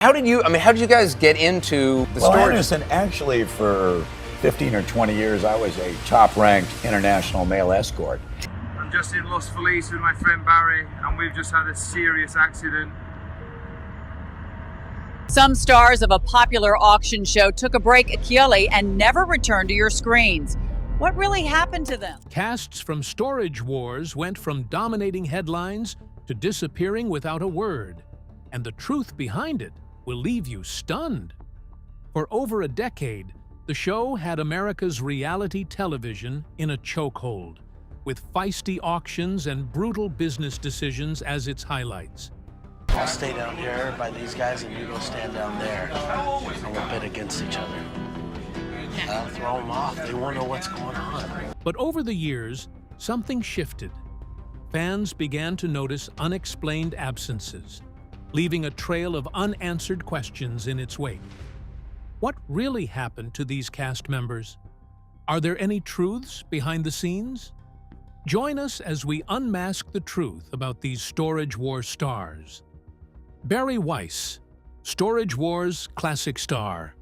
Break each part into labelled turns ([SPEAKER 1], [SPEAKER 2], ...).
[SPEAKER 1] How did you guys get into the
[SPEAKER 2] Well,
[SPEAKER 1] storage?
[SPEAKER 2] Anderson, actually, for 15 or 20 years, I was a top-ranked international male escort.
[SPEAKER 3] I'm just in Los Feliz with my friend Barry, and we've just had a serious accident.
[SPEAKER 4] Some stars of a popular auction show took a break at Chieli and never returned to your screens. What really happened to them?
[SPEAKER 5] Casts from Storage Wars went from dominating headlines to disappearing without a word, and the truth behind it will leave you stunned. For over a decade, the show had America's reality television in a chokehold, with feisty auctions and brutal business decisions as its highlights.
[SPEAKER 6] I'll stay down here by these guys and you go stand down there, and we'll bid against each other. I'll throw them off. They won't know what's going on.
[SPEAKER 5] But over the years, something shifted. Fans began to notice unexplained absences, leaving a trail of unanswered questions in its wake. What really happened to these cast members? Are there any truths behind the scenes? Join us as we unmask the truth about these Storage War stars. Barry Weiss, Storage Wars classic star.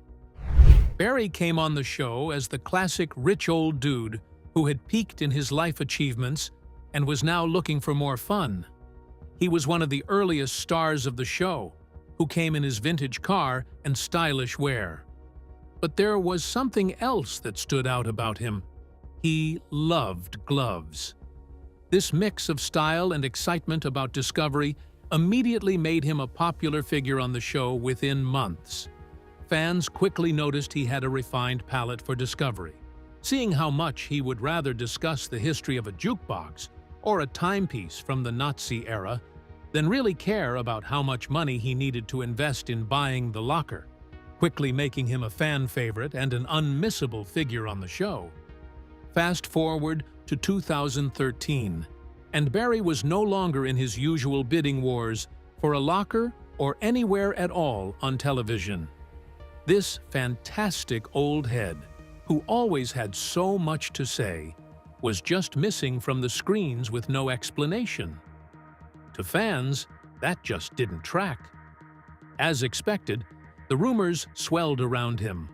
[SPEAKER 5] Barry came on the show as the classic rich old dude who had peaked in his life achievements and was now looking for more fun. He was one of the earliest stars of the show, who came in his vintage car and stylish wear. But there was something else that stood out about him. He loved gloves. This mix of style and excitement about discovery immediately made him a popular figure on the show within months. Fans quickly noticed he had a refined palate for discovery, seeing how much he would rather discuss the history of a jukebox or a timepiece from the Nazi era than really care about how much money he needed to invest in buying the locker, quickly making him a fan favorite and an unmissable figure on the show. Fast forward to 2013, and Barry was no longer in his usual bidding wars for a locker or anywhere at all on television. This fantastic old head, who always had so much to say, was just missing from the screens with no explanation. To fans, that just didn't track. As expected, the rumors swelled around him,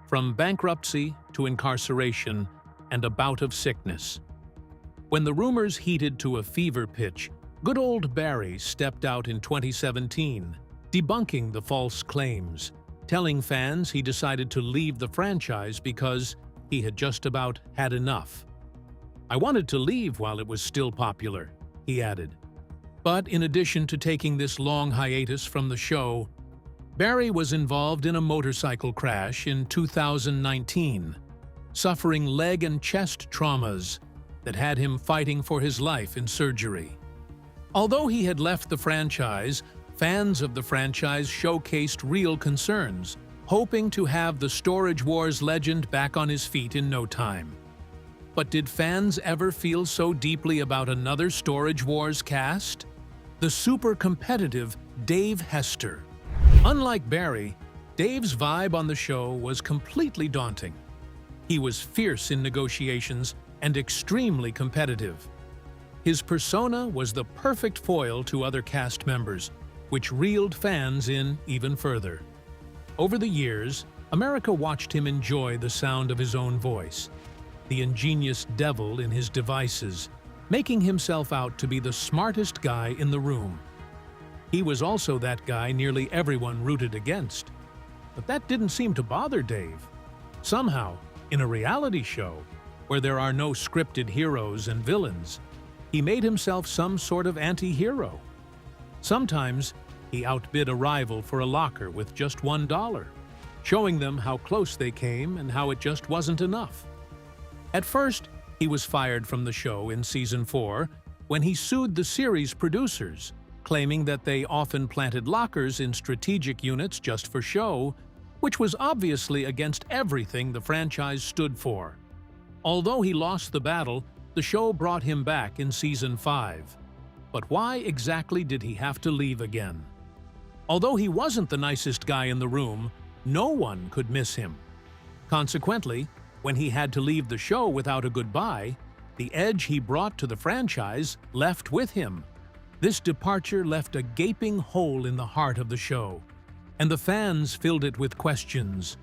[SPEAKER 5] from bankruptcy to incarceration and a bout of sickness. When the rumors heated to a fever pitch, good old Barry stepped out in 2017, debunking the false claims, telling fans he decided to leave the franchise because he had just about had enough. "I wanted to leave while it was still popular," he added. But in addition to taking this long hiatus from the show, Barry was involved in a motorcycle crash in 2019, suffering leg and chest traumas that had him fighting for his life in surgery. Although he had left the franchise, fans of the franchise showcased real concerns, hoping to have the Storage Wars legend back on his feet in no time. But did fans ever feel so deeply about another Storage Wars cast? The super competitive Dave Hester. Unlike Barry, Dave's vibe on the show was completely daunting. He was fierce in negotiations and extremely competitive. His persona was the perfect foil to other cast members, which reeled fans in even further. Over the years, America watched him enjoy the sound of his own voice, the ingenious devil in his devices, making himself out to be the smartest guy in the room. He was also that guy nearly everyone rooted against. But that didn't seem to bother Dave. Somehow, in a reality show, where there are no scripted heroes and villains, he made himself some sort of anti-hero. Sometimes, he outbid a rival for a locker with just $1, showing them how close they came and how it just wasn't enough. At first, he was fired from the show in season 4 when he sued the series producers, claiming that they often planted lockers in strategic units just for show, which was obviously against everything the franchise stood for. Although he lost the battle, the show brought him back in season 5. But why exactly did he have to leave again? Although he wasn't the nicest guy in the room, no one could miss him. Consequently, when he had to leave the show without a goodbye, the edge he brought to the franchise left with him. This departure left a gaping hole in the heart of the show, and the fans filled it with questions.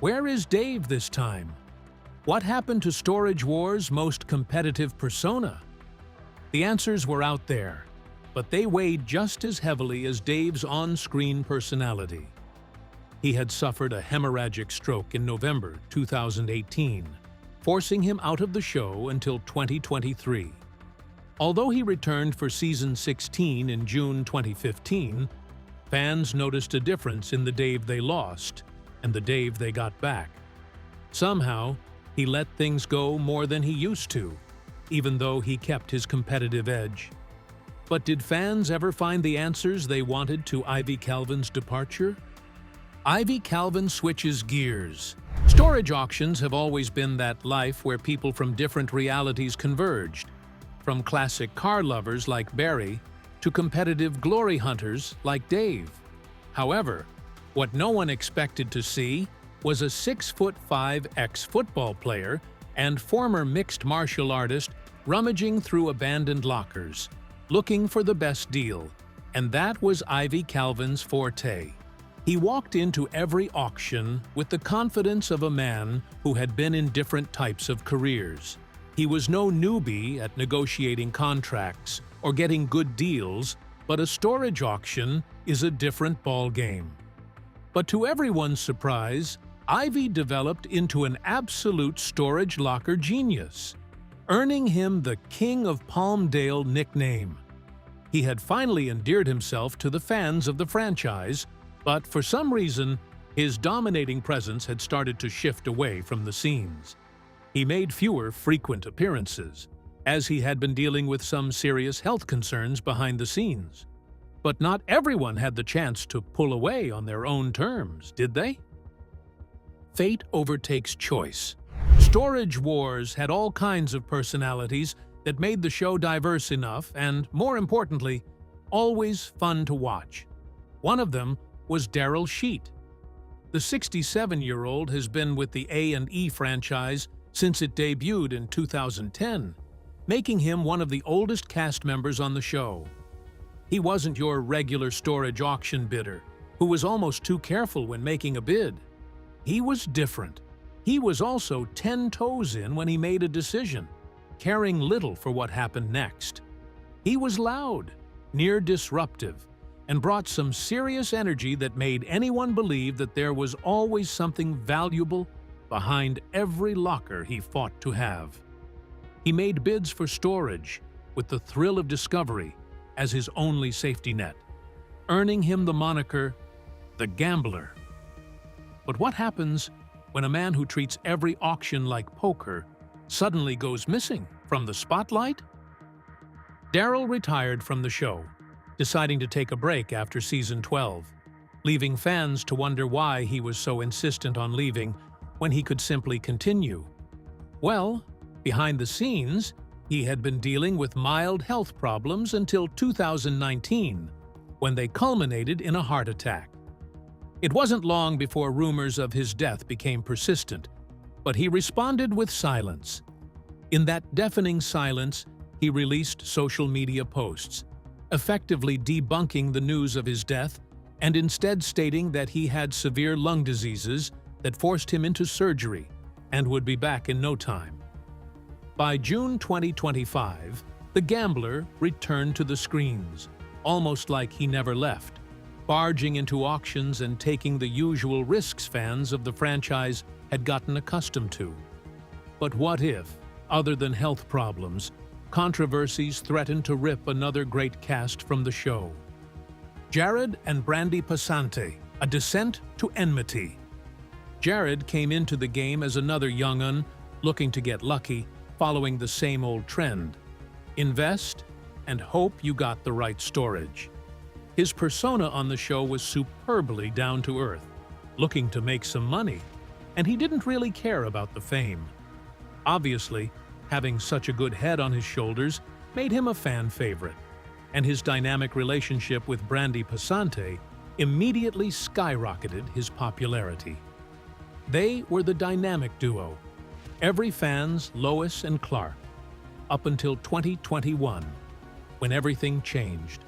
[SPEAKER 5] Where is Dave this time? What happened to Storage Wars' most competitive persona? The answers were out there, but they weighed just as heavily as Dave's on-screen personality. He had suffered a hemorrhagic stroke in November 2018, forcing him out of the show until 2023. Although he returned for season 16 in June 2015, fans noticed a difference in the Dave they lost and the Dave they got back. Somehow, he let things go more than he used to, even though he kept his competitive edge. But did fans ever find the answers they wanted to Ivy Calvin's departure? Ivy Calvin switches gears. Storage auctions have always been that life where people from different realities converged, from classic car lovers like Barry to competitive glory hunters like Dave. However, what no one expected to see was a 6'5" ex-football player and former mixed martial artist rummaging through abandoned lockers, looking for the best deal, and that was Ivy Calvin's forte. He walked into every auction with the confidence of a man who had been in different types of careers. He was no newbie at negotiating contracts or getting good deals, but a storage auction is a different ballgame. But to everyone's surprise, Ivy developed into an absolute storage locker genius, earning him the King of Palmdale nickname. He had finally endeared himself to the fans of the franchise, but for some reason, his dominating presence had started to shift away from the scenes. He made fewer frequent appearances, as he had been dealing with some serious health concerns behind the scenes. But not everyone had the chance to pull away on their own terms, did they? Fate overtakes choice. Storage Wars had all kinds of personalities that made the show diverse enough and, more importantly, always fun to watch. One of them was Daryl Sheets. The 67-year-old has been with the A&E franchise since it debuted in 2010, making him one of the oldest cast members on the show. He wasn't your regular storage auction bidder, who was almost too careful when making a bid. He was different. He was also 10 toes in when he made a decision, caring little for what happened next. He was loud, near disruptive, and brought some serious energy that made anyone believe that there was always something valuable behind every locker he fought to have. He made bids for storage with the thrill of discovery as his only safety net, earning him the moniker, the Gambler. But what happens when a man who treats every auction like poker suddenly goes missing from the spotlight? Daryl retired from the show, deciding to take a break after season 12, leaving fans to wonder why he was so insistent on leaving when he could simply continue. Well, behind the scenes, he had been dealing with mild health problems until 2019, when they culminated in a heart attack. It wasn't long before rumors of his death became persistent, but he responded with silence. In that deafening silence, he released social media posts, effectively debunking the news of his death and instead stating that he had severe lung diseases that forced him into surgery and would be back in no time. By June 2025, The Gambler returned to the screens, almost like he never left, barging into auctions and taking the usual risks fans of the franchise had gotten accustomed to. But what if, other than health problems, controversies threatened to rip another great cast from the show? Jarrod and Brandi Passante, a descent to enmity. Jarrod came into the game as another young'un looking to get lucky, following the same old trend. Invest and hope you got the right storage. His persona on the show was superbly down to earth, looking to make some money, and he didn't really care about the fame. Obviously, having such a good head on his shoulders made him a fan favorite, and his dynamic relationship with Brandi Passante immediately skyrocketed his popularity. They were the dynamic duo, every fan's Lois and Clark, up until 2021, when everything changed.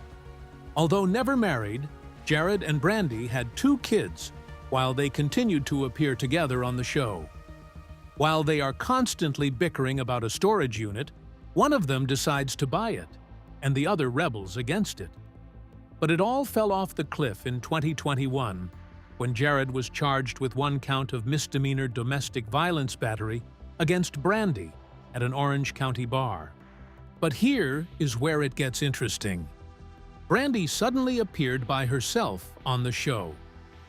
[SPEAKER 5] Although never married, Jarrod and Brandi had 2 kids while they continued to appear together on the show. While they are constantly bickering about a storage unit, one of them decides to buy it, and the other rebels against it. But it all fell off the cliff in 2021 when Jarrod was charged with 1 count of misdemeanor domestic violence battery against Brandi at an Orange County bar. But here is where it gets interesting. Brandi suddenly appeared by herself on the show,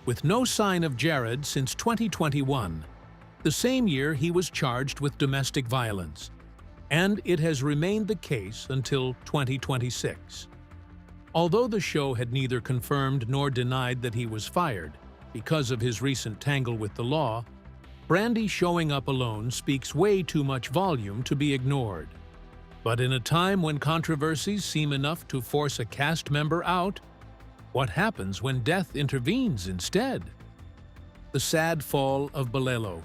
[SPEAKER 5] with no sign of Jarrod since 2021, the same year he was charged with domestic violence, and it has remained the case until 2026. Although the show had neither confirmed nor denied that he was fired because of his recent tangle with the law, Brandi showing up alone speaks way too much volume to be ignored. But in a time when controversies seem enough to force a cast member out, what happens when death intervenes instead? The sad fall of Bleo.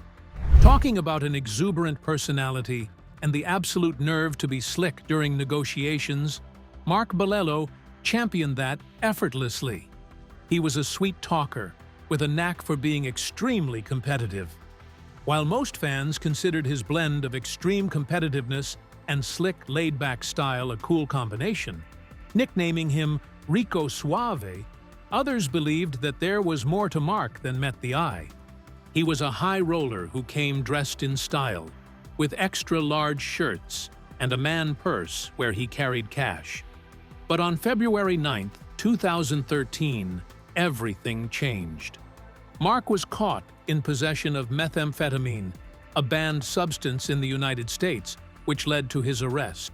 [SPEAKER 5] Talking about an exuberant personality and the absolute nerve to be slick during negotiations, Mark Bleo championed that effortlessly. He was a sweet talker with a knack for being extremely competitive. While most fans considered his blend of extreme competitiveness and slick, laid-back style a cool combination, nicknaming him Rico Suave, others believed that there was more to Mark than met the eye. He was a high roller who came dressed in style, with extra-large shirts and a man purse where he carried cash. But on February 9, 2013, everything changed. Mark was caught in possession of methamphetamine, a banned substance in the United States, which led to his arrest.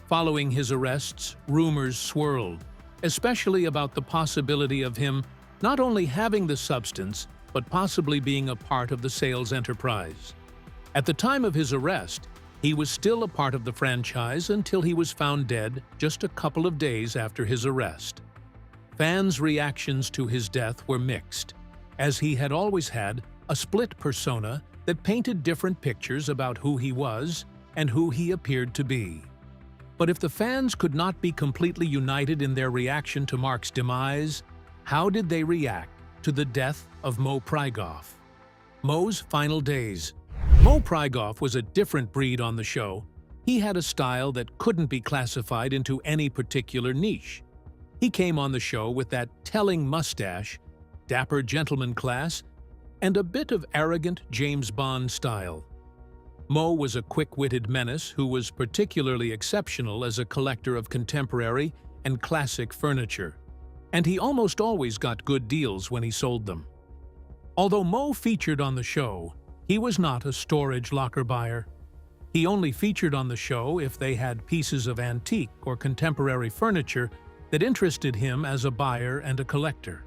[SPEAKER 5] Following his arrests, rumors swirled, especially about the possibility of him not only having the substance, but possibly being a part of the sales enterprise. At the time of his arrest, he was still a part of the franchise until he was found dead just a couple of days after his arrest. Fans' reactions to his death were mixed, as he had always had a split persona that painted different pictures about who he was and who he appeared to be. But if the fans could not be completely united in their reaction to Mark's demise, how did they react to the death of Moe Prigo? Moe's final days. Moe Prigo was a different breed on the show. He had a style that couldn't be classified into any particular niche. He came on the show with that telling mustache, dapper gentleman class, and a bit of arrogant James Bond style. Moe was a quick-witted menace who was particularly exceptional as a collector of contemporary and classic furniture, and he almost always got good deals when he sold them. Although Moe featured on the show, he was not a storage locker buyer. He only featured on the show if they had pieces of antique or contemporary furniture that interested him as a buyer and a collector.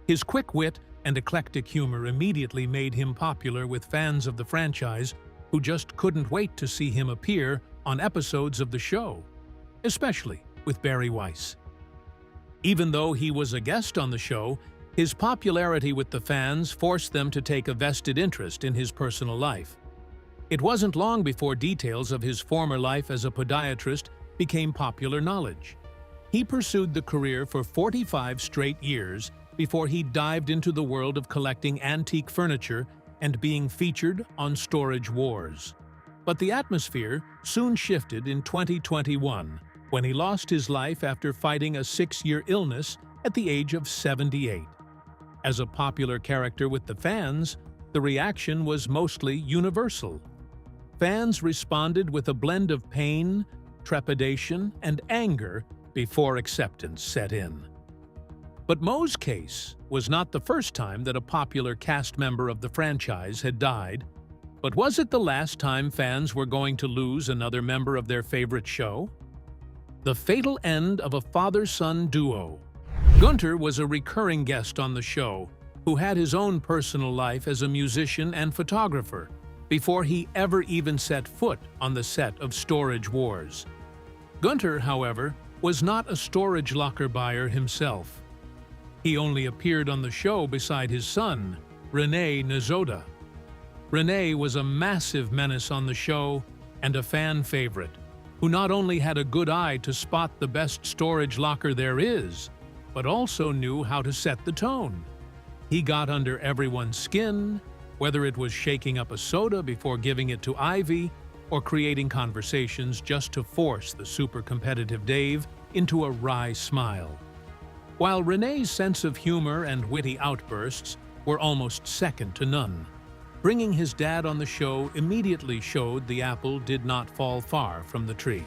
[SPEAKER 5] His quick wit and eclectic humor immediately made him popular with fans of the franchise who just couldn't wait to see him appear on episodes of the show, especially with Weiss. Even though he was a guest on the show, his popularity with the fans forced them to take a vested interest in his personal life. It wasn't long before details of his former life as a podiatrist became popular knowledge. He pursued the career for 45 straight years before he dived into the world of collecting antique furniture and being featured on Storage Wars. But the atmosphere soon shifted in 2021 when he lost his life after fighting a 6-year illness at the age of 78. As a popular character with the fans, the reaction was mostly universal. Fans responded with a blend of pain, trepidation, and anger before acceptance set in. But Moe's case was not the first time that a popular cast member of the franchise had died, but was it the last time fans were going to lose another member of their favorite show? The fatal end of a father-son duo. Gunter was a recurring guest on the show who had his own personal life as a musician and photographer before he ever even set foot on the set of Storage Wars. Gunter, however, was not a storage locker buyer himself. He only appeared on the show beside his son, Rene Nazoda. Rene was a massive menace on the show and a fan favorite, who not only had a good eye to spot the best storage locker there is, but also knew how to set the tone. He got under everyone's skin, whether it was shaking up a soda before giving it to Ivy or creating conversations just to force the super competitive Dave into a wry smile. While Renee's sense of humor and witty outbursts were almost second to none, bringing his dad on the show immediately showed the apple did not fall far from the tree.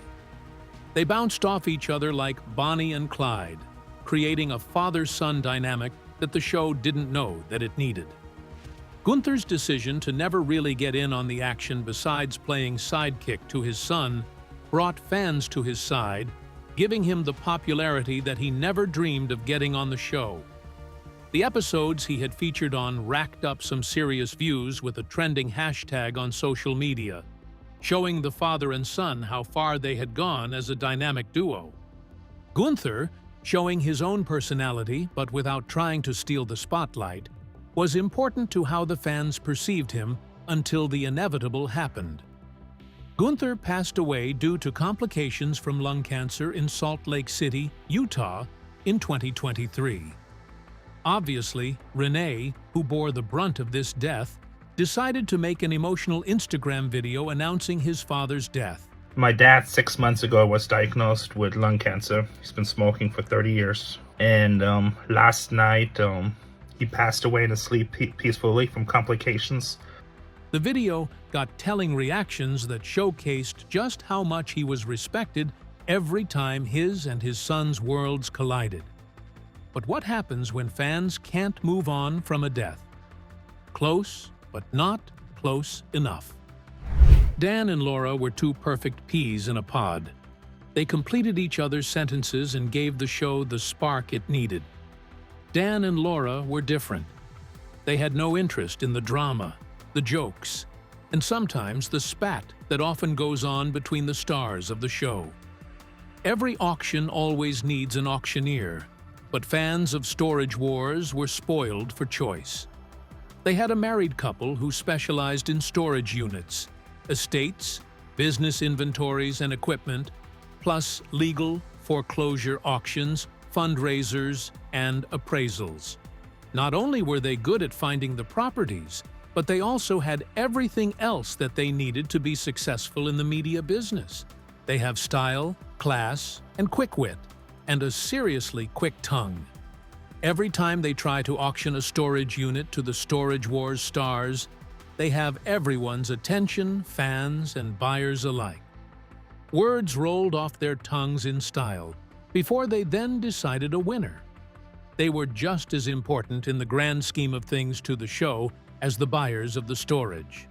[SPEAKER 5] They bounced off each other like Bonnie and Clyde, creating a father-son dynamic that the show didn't know that it needed. Gunther's decision to never really get in on the action besides playing sidekick to his son brought fans to his side, giving him the popularity that he never dreamed of getting on the show. The episodes he had featured on racked up some serious views with a trending hashtag on social media, showing the father and son how far they had gone as a dynamic duo. Gunther, showing his own personality but without trying to steal the spotlight, was important to how the fans perceived him until the inevitable happened. Gunther passed away due to complications from lung cancer in Salt Lake City, Utah, in 2023. Obviously, Renee, who bore the brunt of this death, decided to make an emotional Instagram video announcing his father's death.
[SPEAKER 7] My dad, 6 months ago, was diagnosed with lung cancer. He's been smoking for 30 years. And last night, he passed away in his sleep peacefully from complications.
[SPEAKER 5] The video got telling reactions that showcased just how much he was respected every time his and his son's worlds collided. But what happens when fans can't move on from a death? Close, but not close enough. Dan and Laura were two perfect peas in a pod. They completed each other's sentences and gave the show the spark it needed. Dan and Laura were different. They had no interest in the drama, the jokes, and sometimes the spat that often goes on between the stars of the show. Every auction always needs an auctioneer, but fans of Storage Wars were spoiled for choice. They had a married couple who specialized in storage units, estates, business inventories and equipment, plus legal, foreclosure auctions, fundraisers, and appraisals. Not only were they good at finding the properties, but they also had everything else that they needed to be successful in the media business. They have style, class, and quick wit, and a seriously quick tongue. Every time they try to auction a storage unit to the Storage Wars stars, they have everyone's attention, fans, and buyers alike. Words rolled off their tongues in style before they then decided a winner. They were just as important in the grand scheme of things to the show as the buyers of the storage.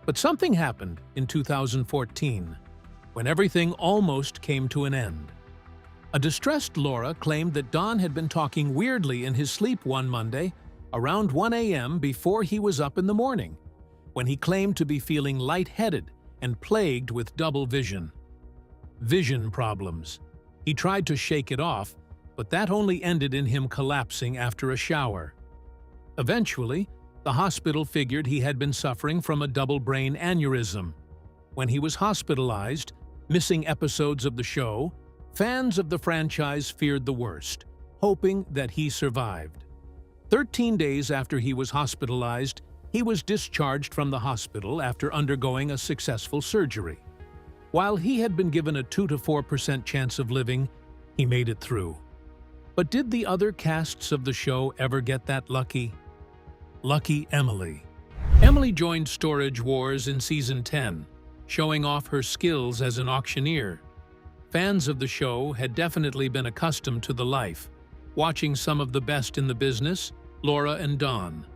[SPEAKER 5] But something happened in 2014, when everything almost came to an end. A distressed Laura claimed that Don had been talking weirdly in his sleep one Monday around 1 a.m. before he was up in the morning, when he claimed to be feeling lightheaded and plagued with double vision. Vision problems. He tried to shake it off, but that only ended in him collapsing after a shower. Eventually, the hospital figured he had been suffering from a double brain aneurysm. When he was hospitalized, missing episodes of the show, fans of the franchise feared the worst, hoping that he survived. 13 days after he was hospitalized, he was discharged from the hospital after undergoing a successful surgery. While he had been given a 2 to 4% chance of living, he made it through. But did the other casts of the show ever get that lucky? Lucky Emily. Emily joined Storage Wars in Season 10, showing off her skills as an auctioneer. Fans of the show had definitely been accustomed to the life, watching some of the best in the business, Laura and Don,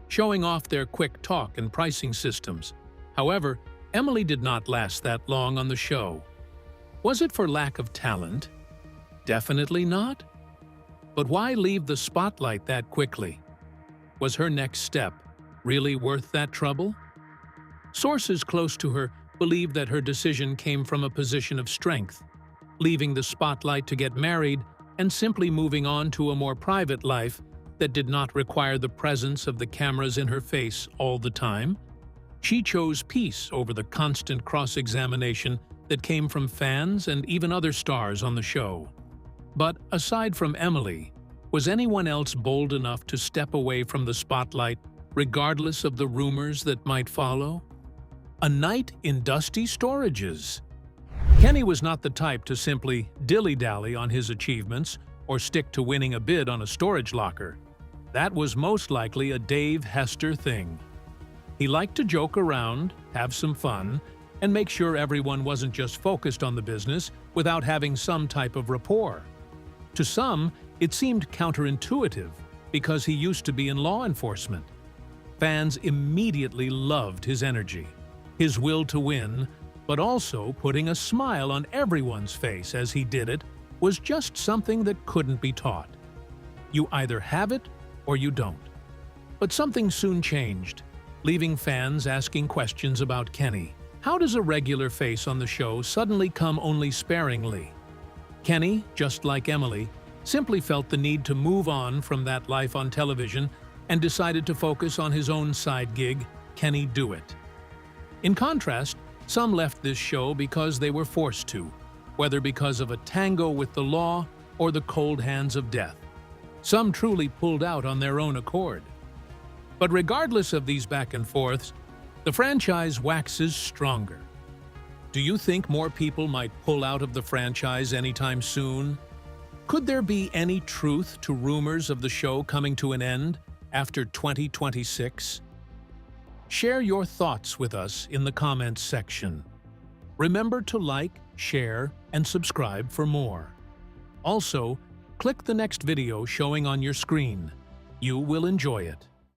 [SPEAKER 5] showing off their quick talk and pricing systems. However, Emily did not last that long on the show. Was it for lack of talent? Definitely not. But why leave the spotlight that quickly? Was her next step really worth that trouble? Sources close to her believe that her decision came from a position of strength, leaving the spotlight to get married and simply moving on to a more private life that did not require the presence of the cameras in her face all the time. She chose peace over the constant cross-examination that came from fans and even other stars on the show. But aside from Emily, Was anyone else bold enough to step away from the spotlight, regardless of the rumors that might follow? A night in dusty storages. Kenny was not the type to simply dilly-dally on his achievements or stick to winning a bid on a storage locker. That was most likely a Dave Hester thing. He liked to joke around, have some fun, and make sure everyone wasn't just focused on the business without having some type of rapport. To some, it seemed counterintuitive because he used to be in law enforcement. Fans immediately loved his energy, his will to win, but also putting a smile on everyone's face as he did it was just something that couldn't be taught. You either have it or you don't. But something soon changed, leaving fans asking questions about Kenny. How does a regular face on the show suddenly come only sparingly? Kenny, just like Emily, simply felt the need to move on from that life on television and decided to focus on his own side gig, Kenny Do It. In contrast, some left this show because they were forced to, whether because of a tango with the law or the cold hands of death. Some truly pulled out on their own accord. But regardless of these back and forths, the franchise waxes stronger. Do you think more people might pull out of the franchise anytime soon? Could there be any truth to rumors of the show coming to an end after 2026? Share your thoughts with us in the comments section. Remember to like, share, and subscribe for more. Also, click the next video showing on your screen. You will enjoy it.